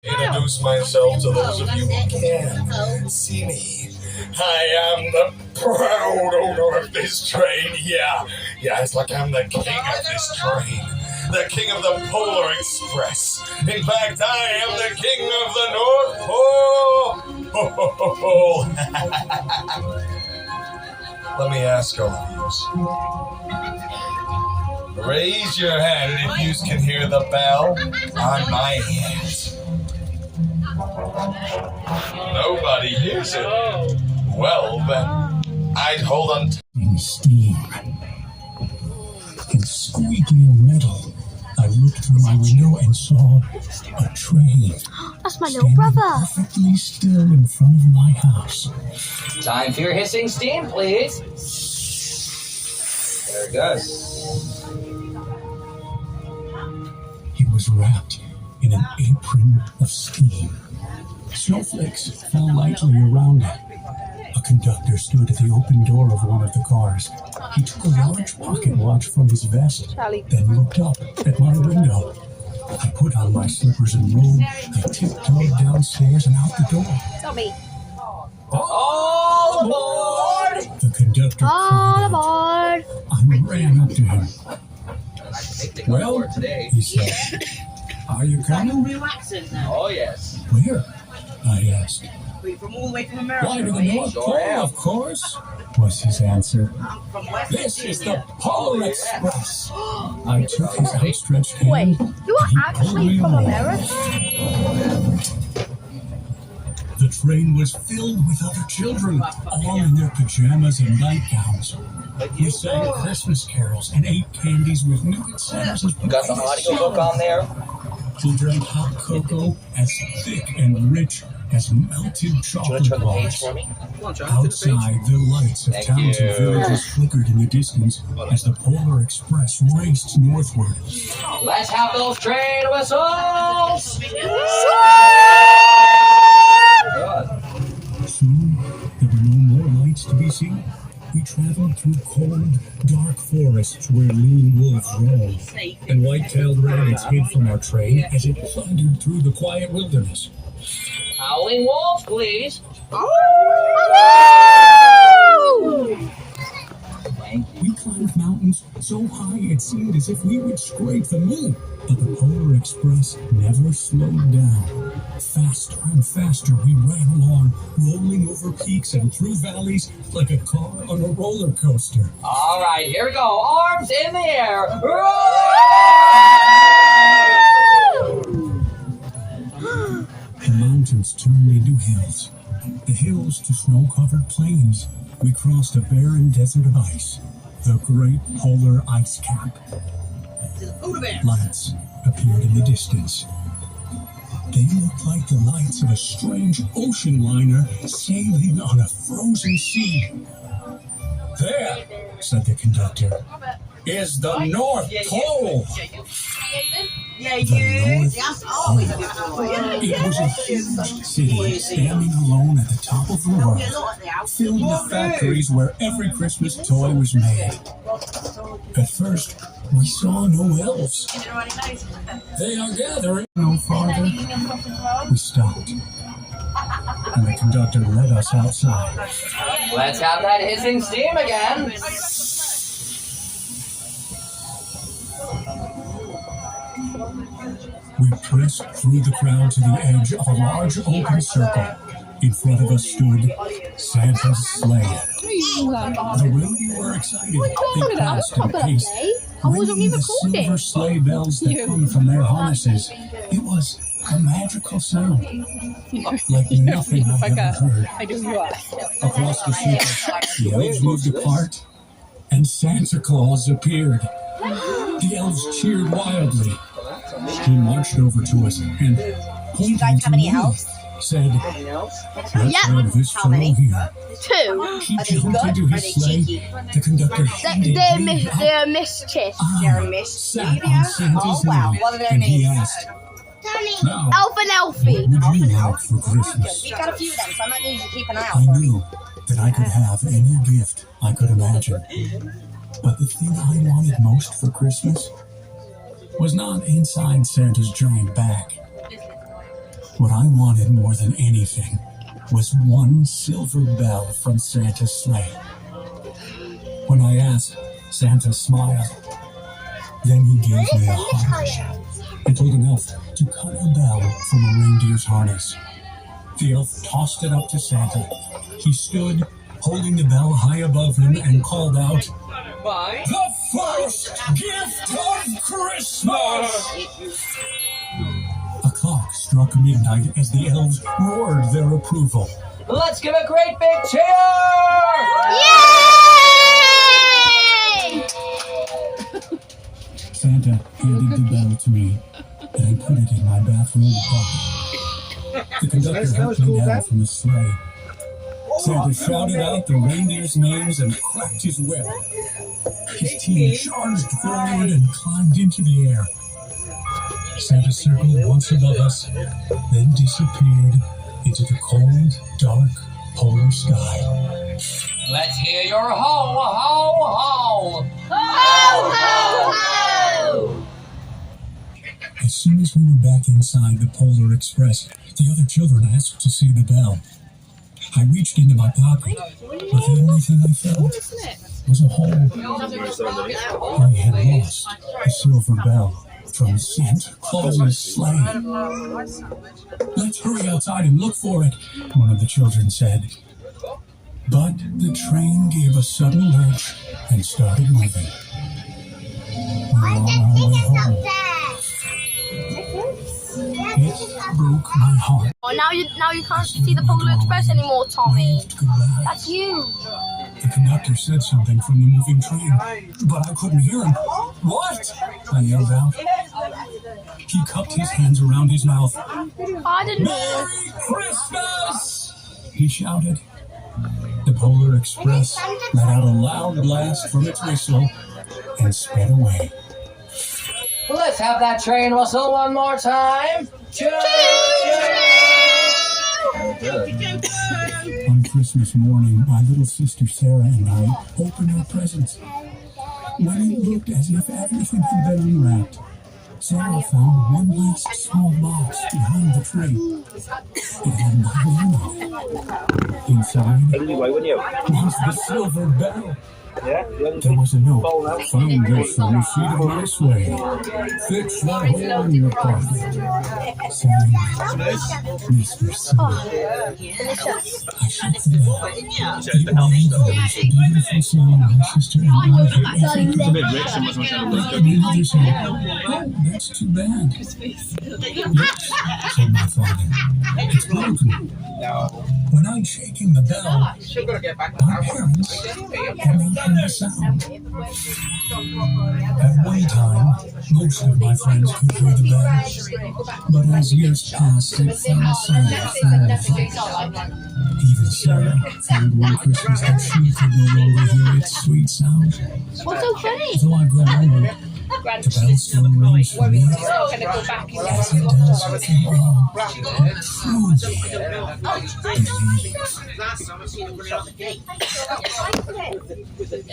Introduce myself to those of you who can see me. I am the proud owner of this train. Yeah, it's like I'm the king of this train. The king of the Polar Express. In fact, I am the king of the North Pole. Let me ask all of you. Raise your hand if you can hear the bell on my head. Nobody hears it. Well, then, I'd hold on in steam and squeaking metal. I looked through my window and saw a train. That's my little brother. Perfectly still in front of my house. Time for your hissing steam, please. There it goes. He was wrapped in an apron of steam. Snowflakes fell lightly around it. A conductor stood at the open door of one of the cars. He took a large pocket watch from his vest, then looked up at my window. I put on my slippers and robe. I tiptoed downstairs and out the door. Not me. All aboard! The conductor All cried out. aboard. I ran up to him. Well, today. he said, are you coming? Real accent now. Oh, yes. Where? I asked. We're from all the way from America. Why to the are you? North Pole, of course, was his answer. I'm from West This is the Virginia. Polar Express. I took his outstretched hand. Wait, you and are he pulled actually me from along. America? The train was filled with other children, all in their pajamas and nightgowns. We sang Christmas carols and ate candies with nougat sandwiches. You got the audiobook on there? We drank hot cocoa as thick and rich as melted Do you want chocolate to turn the page bars. for me? Outside, the lights of Thank towns you. and villages flickered in the distance as the Polar Express raced northward. Let's have those train whistles! Good. Soon, there were no more lights to be seen. We traveled through cold, dark forests where lean wolves roamed, and white-tailed rabbits hid from our train as it thundered through the quiet wilderness. Howling wolves, please. Thank you. We climbed mountains so high it seemed as if we would scrape the moon. But the Polar Express never slowed down. Faster and faster we ran along, rolling over peaks and through valleys like a car on a roller coaster. All right, here we go. Arms in the air. The mountains turned into hills. The hills to snow-covered plains. We crossed a barren desert of ice. The Great Polar Ice Cap. Lights appeared in the distance. They looked like the lights of a strange ocean liner sailing on a frozen sea. There, said the conductor, is the North Pole. Yeah, The you. North That's Pole. always a good boy. It was a huge city standing alone at the top of the world, filled with factories where every Christmas toy was made. At first, we saw no elves. They are gathering no farther. We stopped, and the conductor led us outside. Let's have that hissing steam again. We pressed through the crowd to the edge of a large open circle. In front of us stood Santa's sleigh. The reindeer were excited. They pranced and paced, ringing the silver sleigh bells that hung from their harnesses. It was a magical sound, like nothing I've ever heard. Across the circle, the elves moved apart, and Santa Claus appeared. The elves cheered wildly. He marched over to us and, pointing to me, said, "Let's have this fellow here." Two. He jumped into his sleigh. The conductor handed me out. They're mischief. I sat on Santa's knee, and he asked, "Now, Elf and Elfie. what would you like for Christmas?" You've got a few of them, so I might need you to keep an eye out I for me. knew that I could have any gift I could imagine. But the thing I wanted most for Christmas was not inside Santa's giant bag. What I wanted more than anything was one silver bell from Santa's sleigh. When I asked, Santa smiled. Then he gave me a heart and told an elf to cut a bell from a reindeer's harness. The elf tossed it up to Santa. He stood, holding the bell high above him, and called out, Bye. "The first gift of Christmas!" A clock struck midnight as the elves roared their approval. Let's give a great big cheer! Yay! Santa handed the bell to me, and I put it in my bathrobe pocket. The conductor helped me down from the sleigh. Santa shouted out the reindeers' names and cracked his whip. His team charged forward and climbed into the air. Santa circled once above us, then disappeared into the cold, dark polar sky. Let's hear your ho, ho, ho! Ho, ho, ho! As soon as we were back inside the Polar Express, the other children asked to see the bell. I reached into my pocket, but the only thing I found was a hole. I had lost the silver bell from Santa Claus's sleigh. "Let's hurry outside and look for it," one of the children said. But the train gave a sudden lurch and started moving. We were on our way home. It broke my heart. Oh, now you can't see the Polar Express anymore, Tommy. Goodbye. That's you. The conductor said something from the moving train, but I couldn't hear him. "What?" I yelled out. He cupped his hands around his mouth. Pardon me. "Merry Christmas!" he shouted. The Polar Express let out a loud blast from its whistle and sped away. Let's have that train whistle one more time. On Christmas morning, my little sister Sarah and I opened our presents. When it looked as if everything had been unwrapped, Sarah found one last small box behind the tree. It had my name on it. Inside was the silver bell. There was a note. "Find this on the seat of my sleigh. Fix that hole in your pocket. Signed, Mr. C." Delicious. I shut the bell. It rang the most beautiful song my sister and I had ever heard. My mother said, "Oh, that's too bad." "Yes," said my father. "It's broken." When I'm shaking the bell, my parents had not heard the sound. At one time, most of my friends could hear the bell, but as years passed, it fell silent forever. Even Sarah found one Christmas that she could no longer hear its sweet sound. What's so funny? Though I grow older, the bell still rings for me, as it does for all who truly believe.